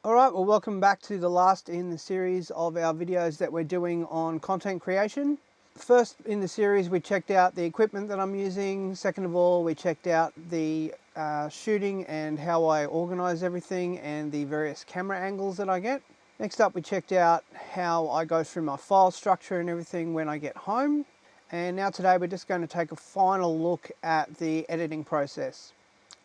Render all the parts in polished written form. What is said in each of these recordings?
Alright, well welcome back to the last in the series of our videos that we're doing on content creation. First in the series we checked out the equipment that I'm using. Second of all, we checked out the shooting and how I organize everything and the various camera angles that I get. Next up we checked out how I go through my file structure and everything when I get home. And now today we're just going to take a final look at the editing process.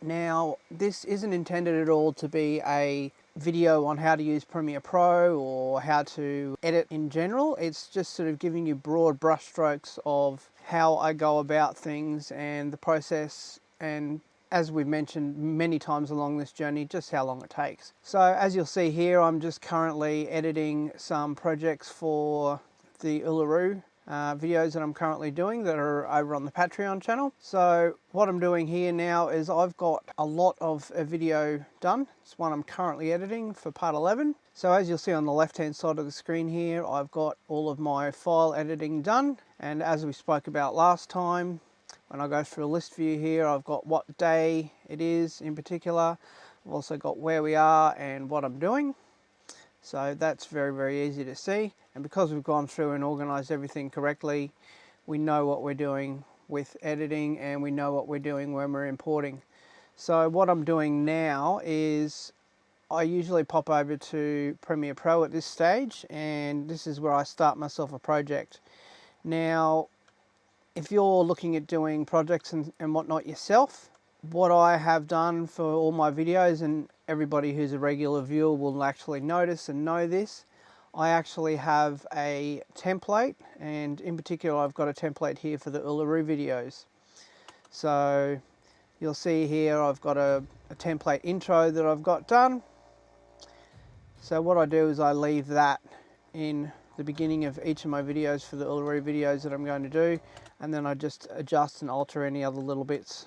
Now this isn't intended at all to be a video on how to use Premiere Pro or how to edit in general. It's just sort of giving you broad brushstrokes of how I go about things and the process, and as we've mentioned many times along this journey, just how long it takes. So as you'll see here, I'm just currently editing some projects for the Uluru videos that I'm currently doing that are over on the Patreon channel. So what I'm doing here now is I've got a lot of a video done. It's one I'm currently editing for part 11. So as you'll see on the left hand side of the screen here, I've got all of my file editing done. And as we spoke about last time, when I go through a list view here, I've got what day it is in particular. I've also got where we are and what I'm doing. So that's very, very easy to see. And because we've gone through and organized everything correctly, we know what we're doing with editing and we know what we're doing when we're importing. So what I'm doing now is I usually pop over to Premiere Pro at this stage, and this is where I start myself a project. Now, if you're looking at doing projects and whatnot yourself, what I have done for all my videos, and everybody who's a regular viewer will actually notice and know this, I actually have a template, and in particular I've got a template here for the Uluru videos. So you'll see here I've got a template intro that I've got done. So what I do is I leave that in the beginning of each of my videos for the Uluru videos that I'm going to do, and then I just adjust and alter any other little bits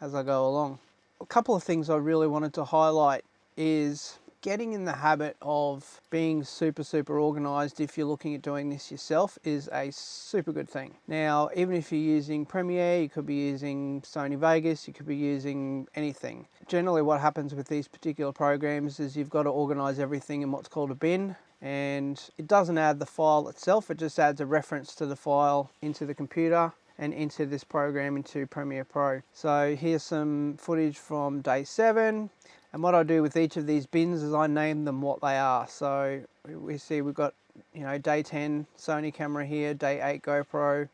as I go along. A couple of things I really wanted to highlight is getting in the habit of being super organized if you're looking at doing this yourself is a super good thing. Now, even if you're using Premiere, you could be using Sony Vegas, you could be using anything. Generally what happens with these particular programs is you've got to organize everything in what's called a bin, and it doesn't add the file itself, it just adds a reference to the file into the computer and into this program into Premiere Pro. So here's some footage from day 7, and what I do with each of these bins is I name them what they are. So we see we've got, you know, day 10 Sony camera here, day 8 GoPro,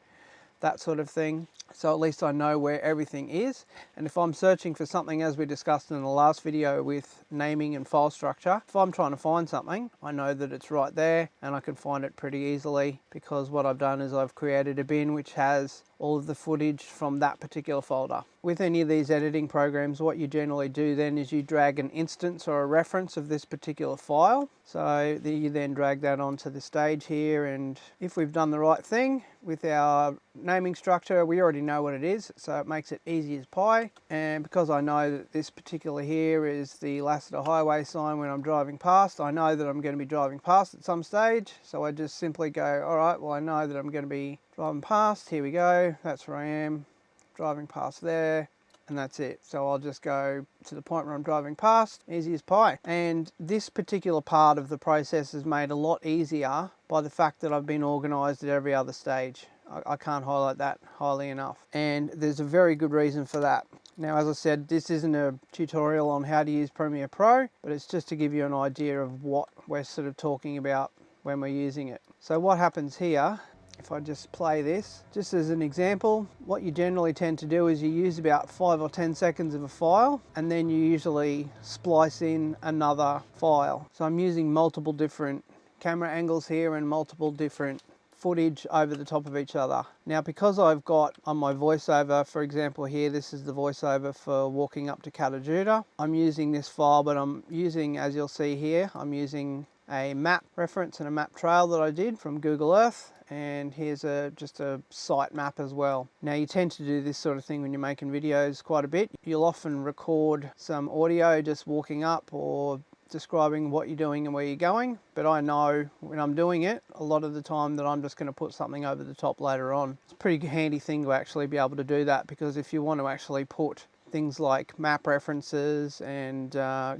that sort of thing. So at least I know where everything is. And if I'm searching for something, as we discussed in the last video with naming and file structure, if I'm trying to find something, I know that it's right there and I can find it pretty easily, because what I've done is I've created a bin which has all of the footage from that particular folder. With any of these editing programs, what you generally do then is you drag an instance or a reference of this particular file. So you then drag that onto the stage here, and if we've done the right thing with our naming structure, we already know what it is, so it makes it easy as pie. And because I know that this particular here is the Lassiter Highway sign when I'm driving past, I know that I'm going to be driving past at some stage, so I just simply go, all right, well I know that I'm going to be driving past, here we go, that's where I am, driving past there, and that's it. So I'll just go to the point where I'm driving past, easy as pie. And this particular part of the process is made a lot easier by the fact that I've been organised at every other stage. I can't highlight that highly enough, and there's a very good reason for that. Now, as I said, this isn't a tutorial on how to use Premiere Pro, but it's just to give you an idea of what we're sort of talking about when we're using it. So what happens here, if I just play this, just as an example, what you generally tend to do is you use about 5 or 10 seconds of a file, and then you usually splice in another file. So I'm using multiple different camera angles here and multiple different footage over the top of each other. Now, because I've got on my voiceover, for example here, this is the voiceover for walking up to Katajuda. I'm using this file, but I'm using, as you'll see here, I'm using a map reference and a map trail that I did from Google Earth, and here's just a site map as well. Now, you tend to do this sort of thing when you're making videos quite a bit. You'll often record some audio just walking up or describing what you're doing and where you're going, but I know when I'm doing it a lot of the time that I'm just going to put something over the top later on. It's a pretty handy thing to actually be able to do that, because if you want to actually put things like map references and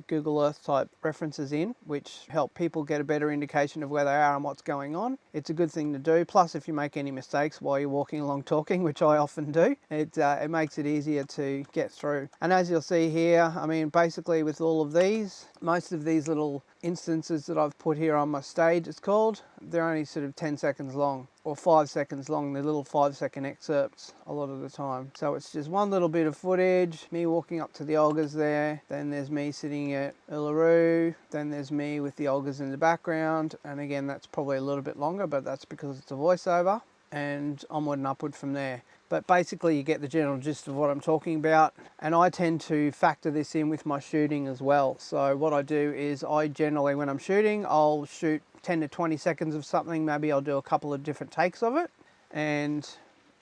Google Earth type references in, which help people get a better indication of where they are and what's going on. It's a good thing to do. Plus, if you make any mistakes while you're walking along talking, which I often do, it makes it easier to get through. And as you'll see here, I mean, basically with all of these, most of these little instances that I've put here on my stage, it's called, they're only sort of 10 seconds long or 5 seconds long. They're little 5-second excerpts a lot of the time. So it's just one little bit of footage, me walking up to the Olgas there, then there's me sitting at Uluru, then there's me with the Olgas in the background, and again that's probably a little bit longer, but that's because it's a voiceover, and onward and upward from there. But basically you get the general gist of what I'm talking about, and I tend to factor this in with my shooting as well. So what I do is I generally, when I'm shooting, I'll shoot 10 to 20 seconds of something, maybe I'll do a couple of different takes of it, and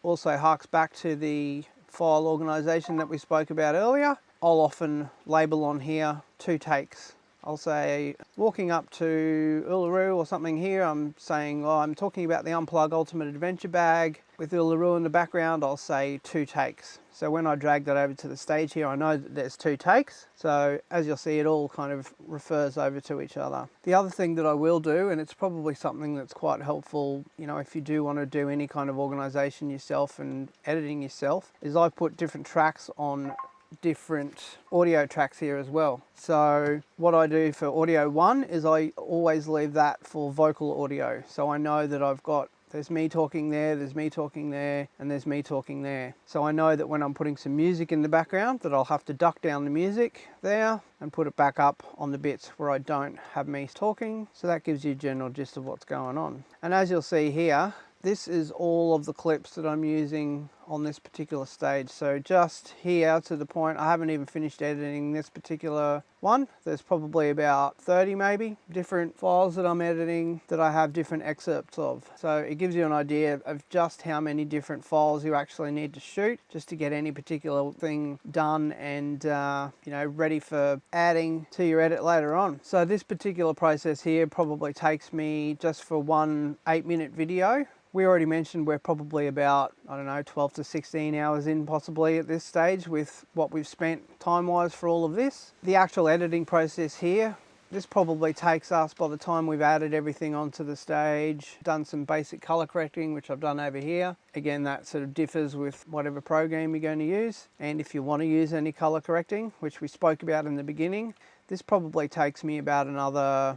also harks back to the file organization that we spoke about earlier. I'll often label on here 2 takes. I'll say walking up to Uluru or something here, I'm saying, oh, I'm talking about the Unplug Ultimate Adventure bag. With Uluru in the background, I'll say 2 takes. So when I drag that over to the stage here, I know that there's 2 takes. So as you'll see, it all kind of refers over to each other. The other thing that I will do, and it's probably something that's quite helpful, you know, if you do want to do any kind of organization yourself and editing yourself, is I put different tracks on different audio tracks here as well. So what I do for audio 1 is I always leave that for vocal audio. So I know that I've got, there's me talking there, there's me talking there, and there's me talking there. So I know that when I'm putting some music in the background that I'll have to duck down the music there and put it back up on the bits where I don't have me talking. So that gives you a general gist of what's going on. And as you'll see here, this is all of the clips that I'm using on this particular stage. So just here to the point, I haven't even finished editing this particular one. There's probably about 30 maybe different files that I'm editing that I have different excerpts of. So it gives you an idea of just how many different files you actually need to shoot just to get any particular thing done and you know, ready for adding to your edit later on. So this particular process here probably takes me, just for one 8-minute video, we already mentioned we're probably about, I don't know, 12 to 16 hours in possibly at this stage with what we've spent time-wise for all of this. The actual editing process here, this probably takes us, by the time we've added everything onto the stage, done some basic color correcting, which I've done over here. Again, that sort of differs with whatever program you're going to use. And if you want to use any color correcting, which we spoke about in the beginning, this probably takes me about another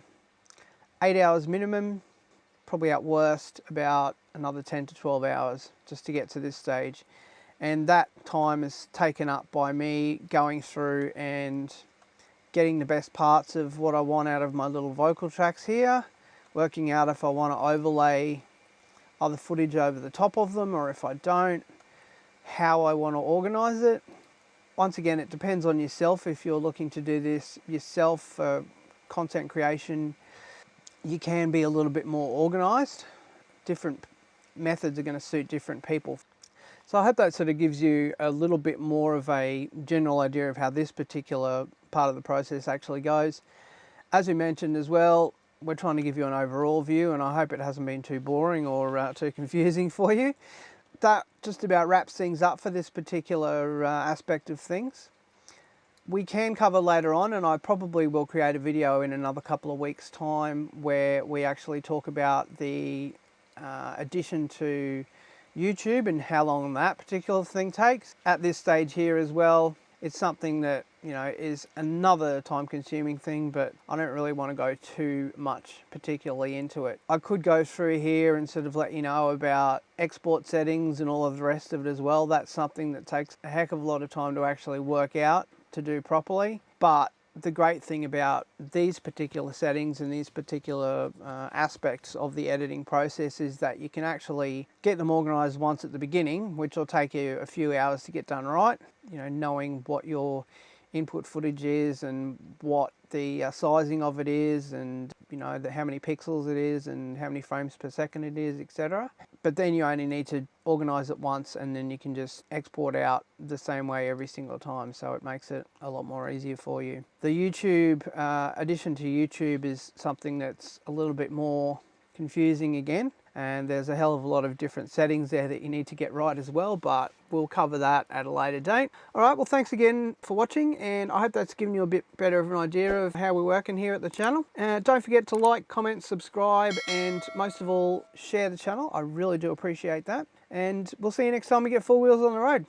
8 hours minimum, probably at worst about another 10 to 12 hours just to get to this stage. And that time is taken up by me going through and getting the best parts of what I want out of my little vocal tracks here, working out if I want to overlay other footage over the top of them or if I don't, how I want to organize it. Once again, it depends on yourself. If you're looking to do this yourself for content creation, you can be a little bit more organized. Different methods are going to suit different people. So I hope that sort of gives you a little bit more of a general idea of how this particular part of the process actually goes. As we mentioned as well, we're trying to give you an overall view, and I hope it hasn't been too boring or too confusing for you. That just about wraps things up for this particular aspect of things. We can cover later on, and I probably will create a video in another couple of weeks' time where we actually talk about the addition to YouTube and how long that particular thing takes. At this stage here as well, it's something that, you know, is another time-consuming thing, but I don't really want to go too much particularly into it. I could go through here and sort of let you know about export settings and all of the rest of it as well. That's something that takes a heck of a lot of time to actually work out to do properly. But the great thing about these particular settings and these particular aspects of the editing process is that you can actually get them organized once at the beginning, which will take you a few hours to get done right. You know, knowing what your input footage is and what the sizing of it is, and you know how many pixels it is and how many frames per second it is, etc. But then you only need to organize it once, and then you can just export out the same way every single time, so it makes it a lot more easier for you. The YouTube addition to YouTube is something that's a little bit more confusing again, and there's a hell of a lot of different settings there that you need to get right as well, but we'll cover that at a later date. All right, well, thanks again for watching, and I hope that's given you a bit better of an idea of how we're working here at the channel. Don't forget to like, comment, subscribe, and most of all, share the channel. I really do appreciate that. And we'll see you next time we get 4 wheels on the road.